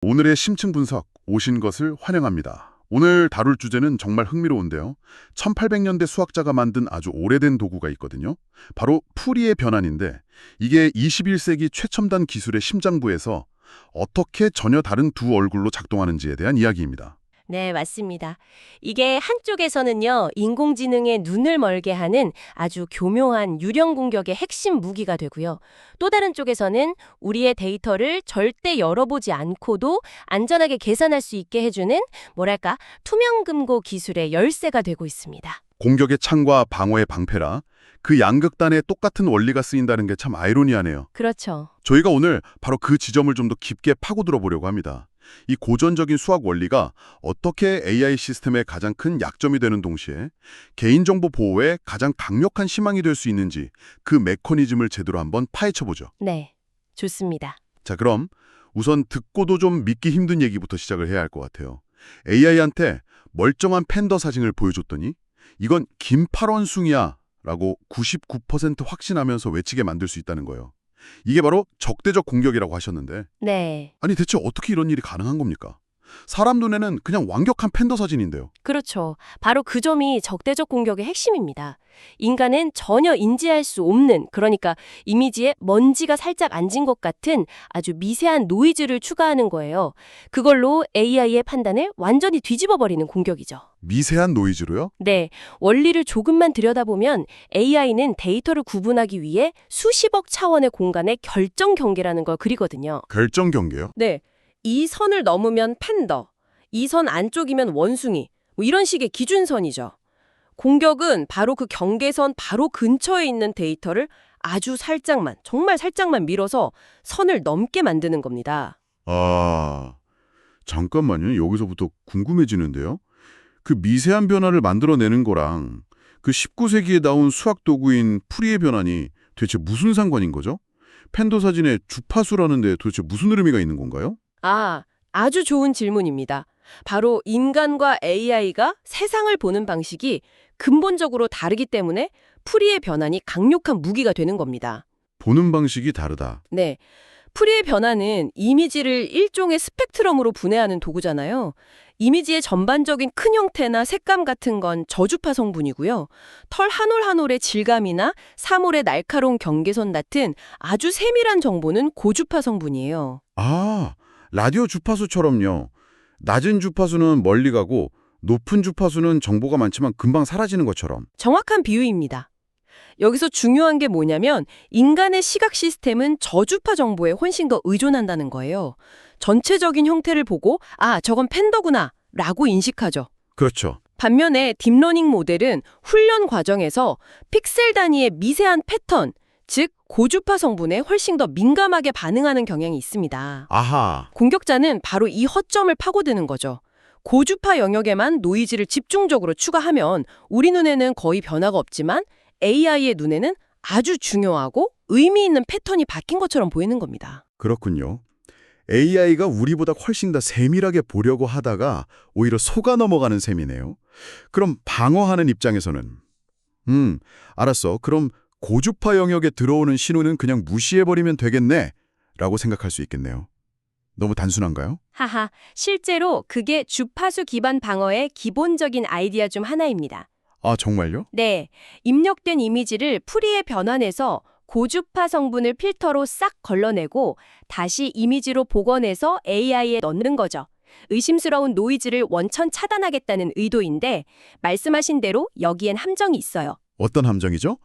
오늘의 심층 분석 오신 것을 환영합니다. 오늘 다룰 주제는 정말 흥미로운데요. 1800년대 수학자가 만든 아주 오래된 도구가 있거든요. 바로 풀이의 변환인데 이게 21세기 최첨단 기술의 심장부에서 어떻게 전혀 다른 두 얼굴로 작동하는지에 대한 이야기입니다. 네, 맞습니다. 이게 한쪽에서는요, 인공지능의 눈을 멀게 하는 아주 교묘한 유령 공격의 핵심 무기가 되고요. 또 다른 쪽에서는 우리의 데이터를 절대 열어보지 않고도 안전하게 계산할 수 있게 해주는, 뭐랄까, 투명금고 기술의 열쇠가 되고 있습니다. 공격의 창과 방어의 방패라 그 양극단에 똑같은 원리가 쓰인다는 게 참 아이러니하네요. 그렇죠. 저희가 오늘 바로 그 지점을 좀 더 깊게 파고들어 보려고 합니다. 이 고전적인 수학 원리가 어떻게 AI 시스템의 가장 큰 약점이 되는 동시에 개인정보 보호에 가장 강력한 희망이 될 수 있는지 그 메커니즘을 제대로 한번 파헤쳐보죠. 네, 좋습니다. 자, 그럼 우선 듣고도 좀 믿기 힘든 얘기부터 시작을 해야 할 것 같아요. AI한테 멀쩡한 팬더 사진을 보여줬더니 이건 김팔원숭이야 라고 99% 확신하면서 외치게 만들 수 있다는 거예요. 이게 바로 적대적 공격이라고 하셨는데 네. 아니 대체 어떻게 이런 일이 가능한 겁니까? 사람 눈에는 그냥 완벽한 팬더 사진인데요. 그렇죠. 바로 그 점이 적대적 공격의 핵심입니다. 인간은 전혀 인지할 수 없는, 그러니까 이미지에 먼지가 살짝 앉은 것 같은 아주 미세한 노이즈를 추가하는 거예요. 그걸로 AI의 판단을 완전히 뒤집어버리는 공격이죠. 미세한 노이즈로요? 네, 원리를 조금만 들여다보면 AI는 데이터를 구분하기 위해 수십억 차원의 공간의 결정 경계라는 걸 그리거든요. 결정 경계요? 네, 이 선을 넘으면 팬더, 이 선 안쪽이면 원숭이, 뭐 이런 식의 기준선이죠. 공격은 바로 그 경계선 바로 근처에 있는 데이터를 아주 살짝만, 정말 살짝만 밀어서 선을 넘게 만드는 겁니다. 아, 잠깐만요. 여기서부터 궁금해지는데요. 그 미세한 변화를 만들어내는 거랑 그 19세기에 나온 수학 도구인 풀이의 변환이 도대체 무슨 상관인 거죠? 팬더 사진에 주파수라는데 도대체 무슨 의미가 있는 건가요? 아주 좋은 질문입니다. 바로 인간과 AI가 세상을 보는 방식이 근본적으로 다르기 때문에 풀이의 변환이 강력한 무기가 되는 겁니다. 보는 방식이 다르다. 네. 풀이의 변화는 이미지를 일종의 스펙트럼으로 분해하는 도구잖아요. 이미지의 전반적인 큰 형태나 색감 같은 건 저주파 성분이고요. 털 한 올 한 올의 질감이나 사물의 날카로운 경계선 같은 아주 세밀한 정보는 고주파 성분이에요. 아, 라디오 주파수처럼요. 낮은 주파수는 멀리 가고 높은 주파수는 정보가 많지만 금방 사라지는 것처럼. 정확한 비유입니다. 여기서 중요한 게 뭐냐면 인간의 시각 시스템은 저주파 정보에 훨씬 더 의존한다는 거예요. 전체적인 형태를 보고 저건 팬더구나 라고 인식하죠. 그렇죠. 반면에 딥러닝 모델은 훈련 과정에서 픽셀 단위의 미세한 패턴, 즉 고주파 성분에 훨씬 더 민감하게 반응하는 경향이 있습니다. 아하. 공격자는 바로 이 허점을 파고드는 거죠. 고주파 영역에만 노이즈를 집중적으로 추가하면 우리 눈에는 거의 변화가 없지만 AI의 눈에는 아주 중요하고 의미 있는 패턴이 바뀐 것처럼 보이는 겁니다. 그렇군요. AI가 우리보다 훨씬 더 세밀하게 보려고 하다가 오히려 속아 넘어가는 셈이네요. 그럼 방어하는 입장에서는 알았어. 그럼 고주파 영역에 들어오는 신호는 그냥 무시해버리면 되겠네 라고 생각할 수 있겠네요. 너무 단순한가요? 하하, 실제로 그게 주파수 기반 방어의 기본적인 아이디어 중 하나입니다. 아, 정말요? 네, 입력된 이미지를 풀이에 변환해서 고주파 성분을 필터로 싹 걸러내고 다시 이미지로 복원해서 AI에 넣는 거죠. 의심스러운 노이즈를 원천 차단하겠다는 의도인데 말씀하신 대로 여기엔 함정이 있어요. 어떤 함정이죠?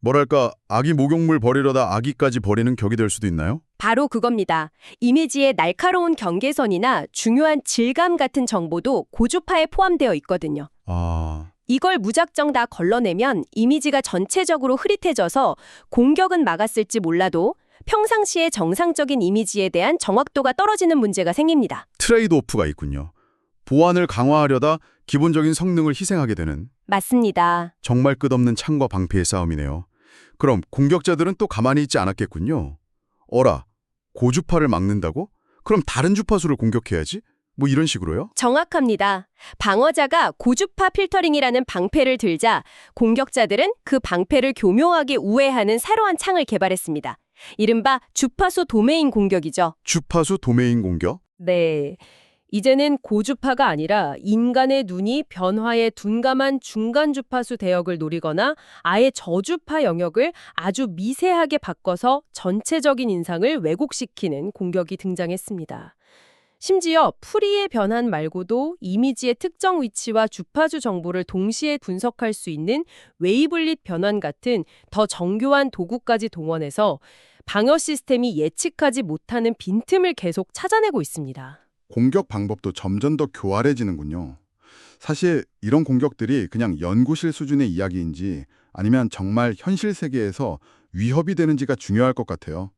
뭐랄까, 아기 목욕물 버리려다 아기까지 버리는 격이 될 수도 있나요? 바로 그겁니다. 이미지의 날카로운 경계선이나 중요한 질감 같은 정보도 고주파에 포함되어 있거든요. 아, 이걸 무작정 다 걸러내면 이미지가 전체적으로 흐릿해져서 공격은 막았을지 몰라도 평상시의 정상적인 이미지에 대한 정확도가 떨어지는 문제가 생깁니다. 트레이드 오프가 있군요. 보안을 강화하려다 기본적인 성능을 희생하게 되는 맞습니다. 정말 끝없는 창과 방패의 싸움이네요. 그럼 공격자들은 또 가만히 있지 않았겠군요. 어라, 고주파를 막는다고? 그럼 다른 주파수를 공격해야지? 뭐 이런 식으로요? 정확합니다. 방어자가 고주파 필터링이라는 방패를 들자 공격자들은 그 방패를 교묘하게 우회하는 새로운 창을 개발했습니다. 이른바 주파수 도메인 공격이죠. 주파수 도메인 공격? 네. 이제는 고주파가 아니라 인간의 눈이 변화에 둔감한 중간 주파수 대역을 노리거나 아예 저주파 영역을 아주 미세하게 바꿔서 전체적인 인상을 왜곡시키는 공격이 등장했습니다. 심지어 풀이의 변환 말고도 이미지의 특정 위치와 주파수 정보를 동시에 분석할 수 있는 웨이블릿 변환 같은 더 정교한 도구까지 동원해서 방어 시스템이 예측하지 못하는 빈틈을 계속 찾아내고 있습니다. 공격 방법도 점점 더 교활해지는군요. 사실 이런 공격들이 그냥 연구실 수준의 이야기인지 아니면 정말 현실 세계에서 위협이 되는지가 중요할 것 같아요.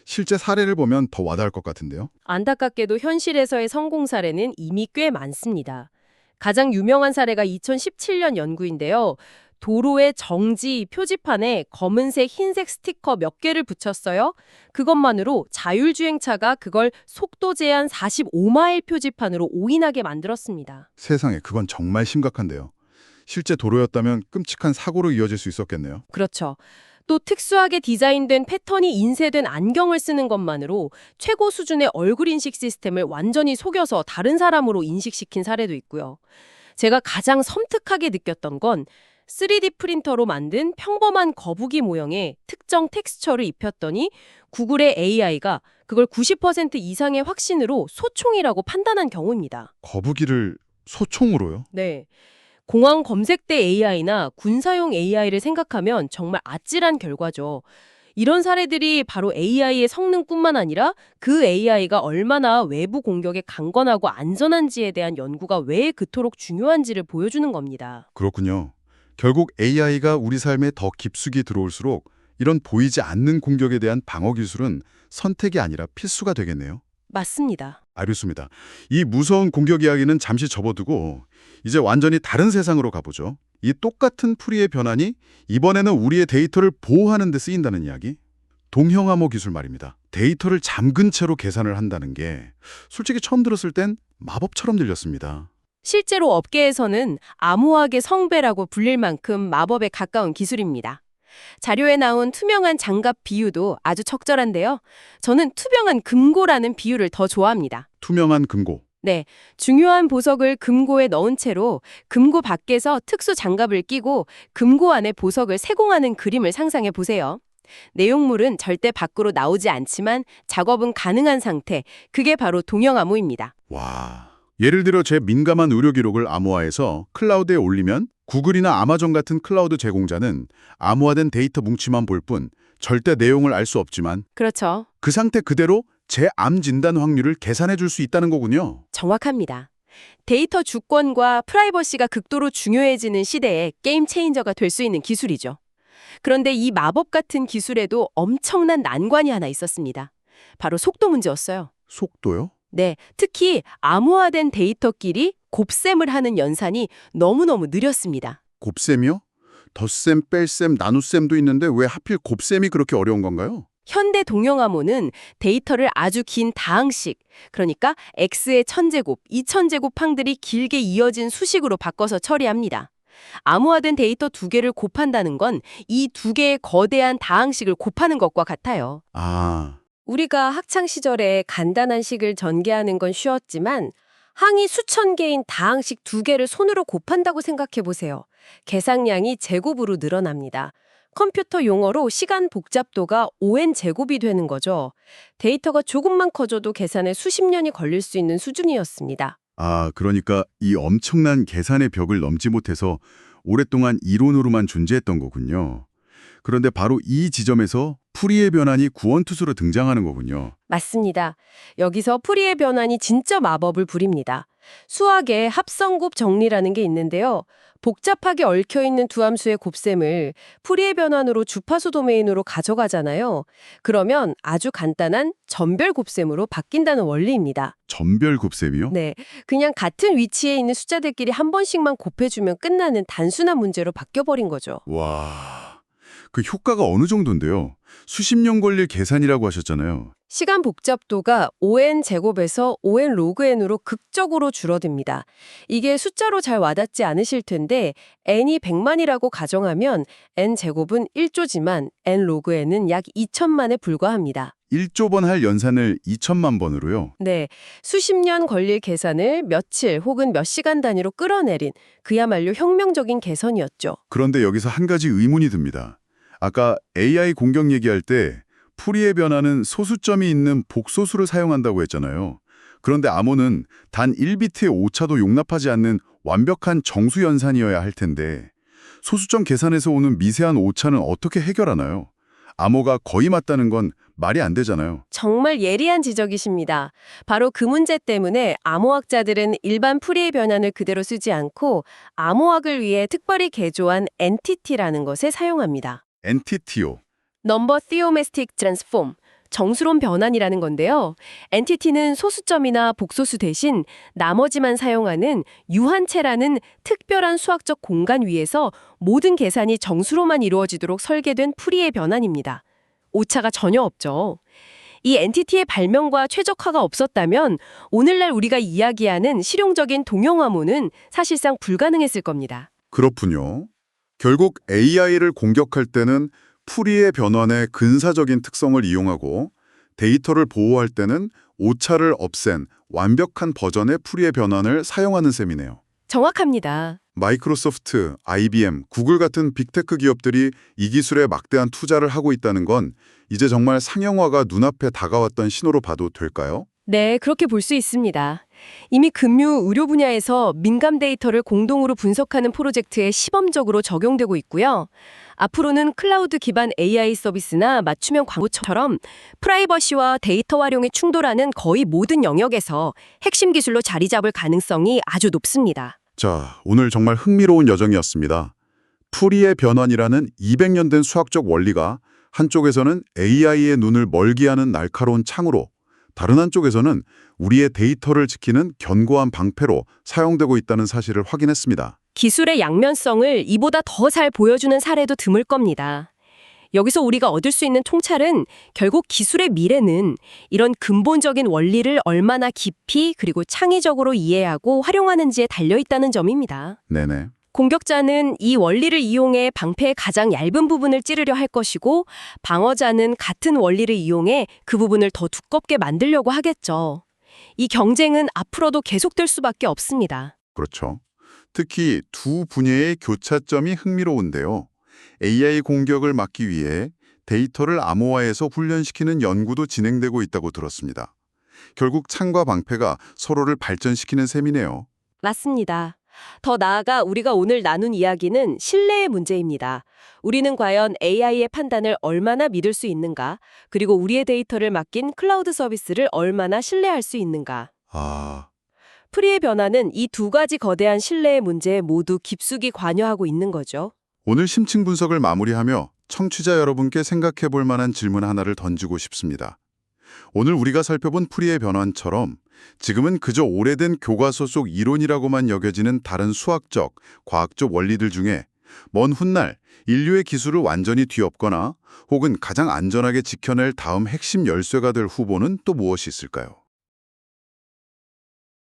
실제 사례를 보면 더 와닿을 것 같은데요. 안타깝게도 현실에서의 성공 사례는 이미 꽤 많습니다. 가장 유명한 사례가 2017년 연구인데요. 도로의 정지 표지판에 검은색, 흰색 스티커 몇 개를 붙였어요. 그것만으로 자율주행차가 그걸 속도 제한 45마일 표지판으로 오인하게 만들었습니다. 세상에, 그건 정말 심각한데요. 실제 도로였다면 끔찍한 사고로 이어질 수 있었겠네요. 그렇죠. 또 특수하게 디자인된 패턴이 인쇄된 안경을 쓰는 것만으로 최고 수준의 얼굴 인식 시스템을 완전히 속여서 다른 사람으로 인식시킨 사례도 있고요. 제가 가장 섬뜩하게 느꼈던 건 3D 프린터로 만든 평범한 거북이 모형에 특정 텍스처를 입혔더니 구글의 AI가 그걸 90% 이상의 확신으로 소총이라고 판단한 경우입니다. 거북이를 소총으로요? 네. 공항 검색대 AI나 군사용 AI를 생각하면 정말 아찔한 결과죠. 이런 사례들이 바로 AI의 성능뿐만 아니라 그 AI가 얼마나 외부 공격에 강건하고 안전한지에 대한 연구가 왜 그토록 중요한지를 보여주는 겁니다. 그렇군요. 결국 AI가 우리 삶에 더 깊숙이 들어올수록 이런 보이지 않는 공격에 대한 방어 기술은 선택이 아니라 필수가 되겠네요. 맞습니다. 알겠습니다. 이 무서운 공격 이야기는 잠시 접어두고 이제 완전히 다른 세상으로 가보죠. 이 똑같은 풀이의 변환이 이번에는 우리의 데이터를 보호하는 데 쓰인다는 이야기? 동형암호 기술 말입니다. 데이터를 잠근 채로 계산을 한다는 게 솔직히 처음 들었을 땐 마법처럼 들렸습니다. 실제로 업계에서는 암호학의 성배라고 불릴 만큼 마법에 가까운 기술입니다. 자료에 나온 투명한 장갑 비유도 아주 적절한데요. 저는 투명한 금고라는 비유를 더 좋아합니다. 투명한 금고. 네, 중요한 보석을 금고에 넣은 채로 금고 밖에서 특수 장갑을 끼고 금고 안에 보석을 세공하는 그림을 상상해 보세요. 내용물은 절대 밖으로 나오지 않지만 작업은 가능한 상태, 그게 바로 동형암호입니다. 와. 예를 들어 제 민감한 의료 기록을 암호화해서 클라우드에 올리면 구글이나 아마존 같은 클라우드 제공자는 암호화된 데이터 뭉치만 볼 뿐 절대 내용을 알 수 없지만 그렇죠. 그 상태 그대로 제 암 진단 확률을 계산해 줄 수 있다는 거군요. 정확합니다. 데이터 주권과 프라이버시가 극도로 중요해지는 시대에 게임 체인저가 될 수 있는 기술이죠. 그런데 이 마법 같은 기술에도 엄청난 난관이 하나 있었습니다. 바로 속도 문제였어요. 속도요? 네, 특히 암호화된 데이터끼리 곱셈을 하는 연산이 너무너무 느렸습니다. 곱셈이요? 덧셈, 뺄셈, 나눗셈도 있는데 왜 하필 곱셈이 그렇게 어려운 건가요? 현대 동형암호는 데이터를 아주 긴 다항식, 그러니까 x의 1000제곱, 2000제곱 항들이 길게 이어진 수식으로 바꿔서 처리합니다. 암호화된 데이터 두 개를 곱한다는 건 이 두 개의 거대한 다항식을 곱하는 것과 같아요. 아, 우리가 학창 시절에 간단한 식을 전개하는 건 쉬웠지만 항이 수천 개인 다항식 두 개를 손으로 곱한다고 생각해 보세요. 계산량이 제곱으로 늘어납니다. 컴퓨터 용어로 시간 복잡도가 5n 제곱이 되는 거죠. 데이터가 조금만 커져도 계산에 수십 년이 걸릴 수 있는 수준이었습니다. 그러니까 이 엄청난 계산의 벽을 넘지 못해서 오랫동안 이론으로만 존재했던 거군요. 그런데 바로 이 지점에서 풀이의 변환이 구원투수로 등장하는 거군요. 맞습니다. 여기서 풀이의 변환이 진짜 마법을 부립니다. 수학에 합성곱 정리라는 게 있는데요. 복잡하게 얽혀있는 두 함수의 곱셈을 풀이의 변환으로 주파수 도메인으로 가져가잖아요. 그러면 아주 간단한 전별 곱셈으로 바뀐다는 원리입니다. 전별 곱셈이요? 네, 그냥 같은 위치에 있는 숫자들끼리 한 번씩만 곱해주면 끝나는 단순한 문제로 바뀌어버린 거죠. 와, 그 효과가 어느 정도인데요? 수십 년 걸릴 계산이라고 하셨잖아요. 시간 복잡도가 ON 제곱에서 ON 로그 n으로 극적으로 줄어듭니다. 이게 숫자로 잘 와닿지 않으실 텐데 n이 100만이라고 가정하면 n 제곱은 1조지만 n 로그 n은 약 2천만에 불과합니다. 1조 번 할 연산을 2천만 번으로요. 네, 수십 년 걸릴 계산을 며칠 혹은 몇 시간 단위로 끌어내린 그야말로 혁명적인 개선이었죠. 그런데 여기서 한 가지 의문이 듭니다. 아까 AI 공격 얘기할 때 풀이의 변화는 소수점이 있는 복소수를 사용한다고 했잖아요. 그런데 암호는 단 1비트의 오차도 용납하지 않는 완벽한 정수 연산이어야 할 텐데 소수점 계산에서 오는 미세한 오차는 어떻게 해결하나요? 암호가 거의 맞다는 건 말이 안 되잖아요. 정말 예리한 지적이십니다. 바로 그 문제 때문에 암호학자들은 일반 풀이의 변환을 그대로 쓰지 않고 암호학을 위해 특별히 개조한 엔티티라는 것을 사용합니다. 엔티티요. 넘버 티오메스틱 트랜스폼, 정수론 변환이라는 건데요. 엔티티는 소수점이나 복소수 대신 나머지만 사용하는 유한체라는 특별한 수학적 공간 위에서 모든 계산이 정수로만 이루어지도록 설계된 풀이의 변환입니다. 오차가 전혀 없죠. 이 엔티티의 발명과 최적화가 없었다면 오늘날 우리가 이야기하는 실용적인 동영암호는 사실상 불가능했을 겁니다. 그렇군요. 결국 AI를 공격할 때는 풀이의 변환의 근사적인 특성을 이용하고 데이터를 보호할 때는 오차를 없앤 완벽한 버전의 풀이의 변환을 사용하는 셈이네요. 정확합니다. 마이크로소프트, IBM, 구글 같은 빅테크 기업들이 이 기술에 막대한 투자를 하고 있다는 건 이제 정말 상용화가 눈앞에 다가왔던 신호로 봐도 될까요? 네, 그렇게 볼 수 있습니다. 이미 금융, 의료 분야에서 민감 데이터를 공동으로 분석하는 프로젝트에 시범적으로 적용되고 있고요. 앞으로는 클라우드 기반 AI 서비스나 맞춤형 광고처럼 프라이버시와 데이터 활용이 충돌하는 거의 모든 영역에서 핵심 기술로 자리 잡을 가능성이 아주 높습니다. 자, 오늘 정말 흥미로운 여정이었습니다. 풀이의 변환이라는 200년 된 수학적 원리가 한쪽에서는 AI의 눈을 멀게 하는 날카로운 창으로, 다른 한쪽에서는 우리의 데이터를 지키는 견고한 방패로 사용되고 있다는 사실을 확인했습니다. 기술의 양면성을 이보다 더 잘 보여주는 사례도 드물 겁니다. 여기서 우리가 얻을 수 있는 통찰은 결국 기술의 미래는 이런 근본적인 원리를 얼마나 깊이 그리고 창의적으로 이해하고 활용하는지에 달려있다는 점입니다. 네네. 공격자는 이 원리를 이용해 방패의 가장 얇은 부분을 찌르려 할 것이고 방어자는 같은 원리를 이용해 그 부분을 더 두껍게 만들려고 하겠죠. 이 경쟁은 앞으로도 계속될 수밖에 없습니다. 그렇죠. 특히 두 분야의 교차점이 흥미로운데요. AI 공격을 막기 위해 데이터를 암호화해서 훈련시키는 연구도 진행되고 있다고 들었습니다. 결국 창과 방패가 서로를 발전시키는 셈이네요. 맞습니다. 더 나아가 우리가 오늘 나눈 이야기는 신뢰의 문제입니다. 우리는 과연 AI의 판단을 얼마나 믿을 수 있는가, 그리고 우리의 데이터를 맡긴 클라우드 서비스를 얼마나 신뢰할 수 있는가. 풀이의 변화는 이 두 가지 거대한 신뢰의 문제에 모두 깊숙이 관여하고 있는 거죠. 오늘 심층 분석을 마무리하며 청취자 여러분께 생각해 볼 만한 질문 하나를 던지고 싶습니다. 오늘 우리가 살펴본 풀이의 변환처럼 지금은 그저 오래된 교과서 속 이론이라고만 여겨지는 다른 수학적, 과학적 원리들 중에 먼 훗날 인류의 기술을 완전히 뒤엎거나 혹은 가장 안전하게 지켜낼 다음 핵심 열쇠가 될 후보는 또 무엇이 있을까요?